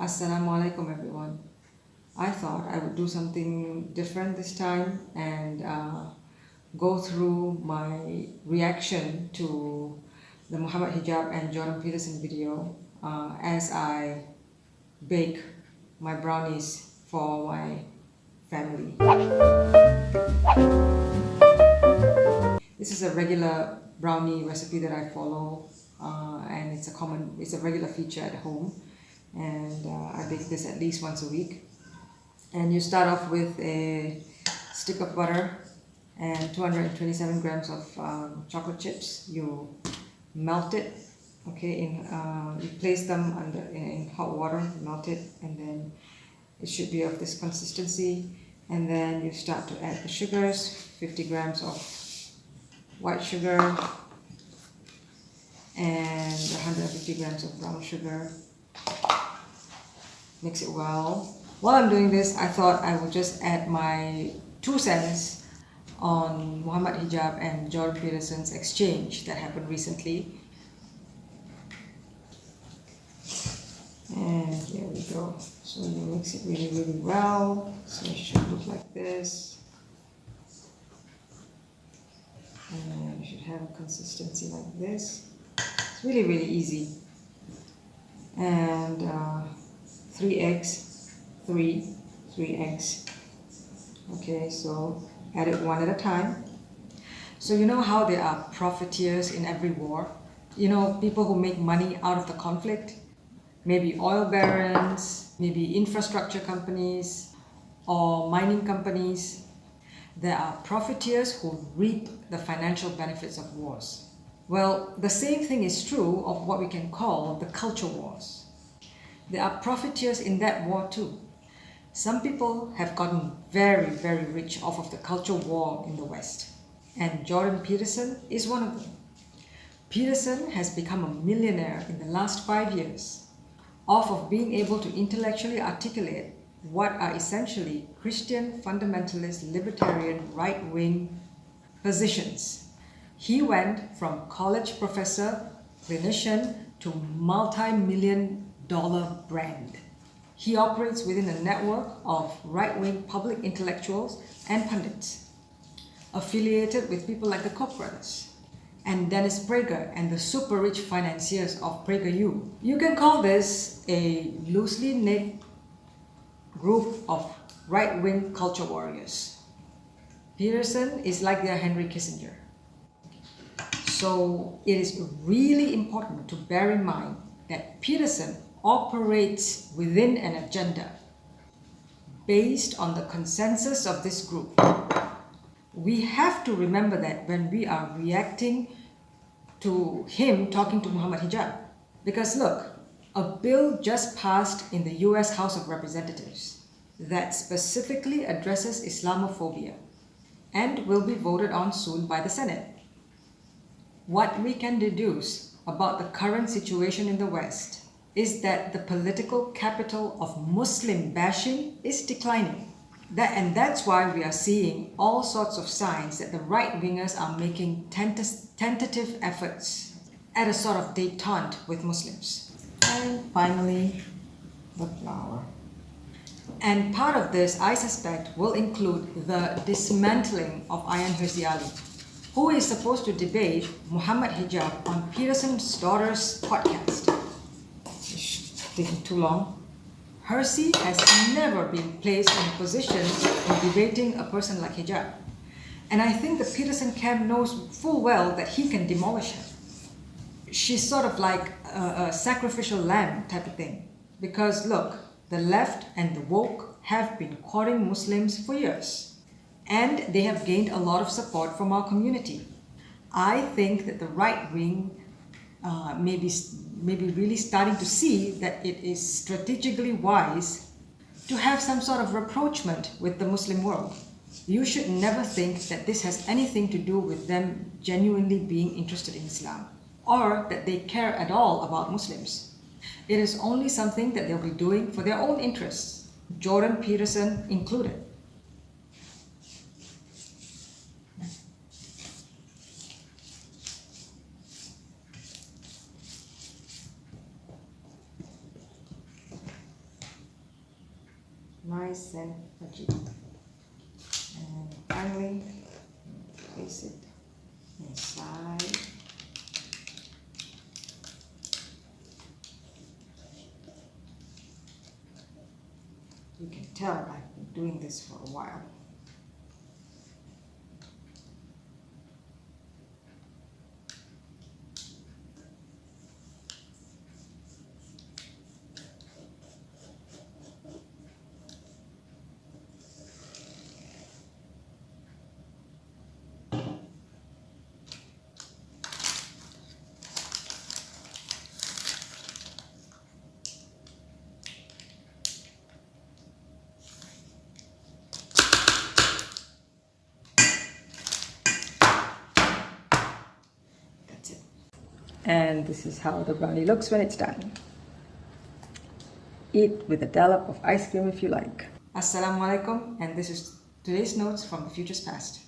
Assalamualaikum everyone. I thought I would do something different this time and go through my reaction to the Muhammad Hijab and Jordan Peterson video as I bake my brownies for my family. This is a regular brownie recipe that I follow and it's a regular feature at home. And I bake this at least once a week. And you start off with a stick of butter and 227 grams of chocolate chips. You melt it, okay, you place them in hot water, melt it, and then it should be of this consistency. And then you start to add the sugars, 50 grams of white sugar and 150 grams of brown sugar. Mix it well. While I'm doing this, I thought I would just add my 2 cents on Muhammad Hijab and Jordan Peterson's exchange that happened recently. And here we go. So you mix it really, really well. So it should look like this. And you should have a consistency like this. It's really, really easy. And 3 eggs, three eggs. Okay, so add it one at a time. So you know how there are profiteers in every war? You know, people who make money out of the conflict? Maybe oil barons, maybe infrastructure companies, or mining companies. There are profiteers who reap the financial benefits of wars. Well, the same thing is true of what we can call the culture wars. There are profiteers in that war too. Some people have gotten very, very rich off of the culture war in the West. And Jordan Peterson is one of them. Peterson has become a millionaire in the last 5 years off of being able to intellectually articulate what are essentially Christian fundamentalist libertarian right-wing positions. He went from college professor, clinician, to multi-million-dollar brand. He operates within a network of right-wing public intellectuals and pundits, affiliated with people like the Koch brothers and Dennis Prager and the super-rich financiers of PragerU. You can call this a loosely knit group of right-wing culture warriors. Peterson is like their Henry Kissinger. So it is really important to bear in mind that Peterson operates within an agenda based on the consensus of this group. We have to remember that when we are reacting to him talking to Muhammad Hijab. Because look, a bill just passed in the US House of Representatives that specifically addresses Islamophobia and will be voted on soon by the Senate. What we can deduce about the current situation in the West is that the political capital of Muslim bashing is declining. And that's why we are seeing all sorts of signs that the right-wingers are making tentative efforts at a sort of détente with Muslims. And finally, the flour. And part of this, I suspect, will include the dismantling of Ayaan Hirsi Ali, who is supposed to debate Muhammad Hijab on Peterson's daughter's podcast. It's taking too long. Hirsi has never been placed in a position of debating a person like Hijab. And I think the Peterson camp knows full well that he can demolish her. She's sort of like a sacrificial lamb type of thing. Because look, the left and the woke have been courting Muslims for years. And they have gained a lot of support from our community. I think that the right wing may be really starting to see that it is strategically wise to have some sort of rapprochement with the Muslim world. You should never think that this has anything to do with them genuinely being interested in Islam or that they care at all about Muslims. It is only something that they'll be doing for their own interests, Jordan Peterson included. nice and fudgy. And finally, place it inside. You can tell I've been doing this for a while. And this is how the brownie looks when it's done. Eat with a dollop of ice cream if you like. Assalamu alaikum, and this is today's notes from the future's past.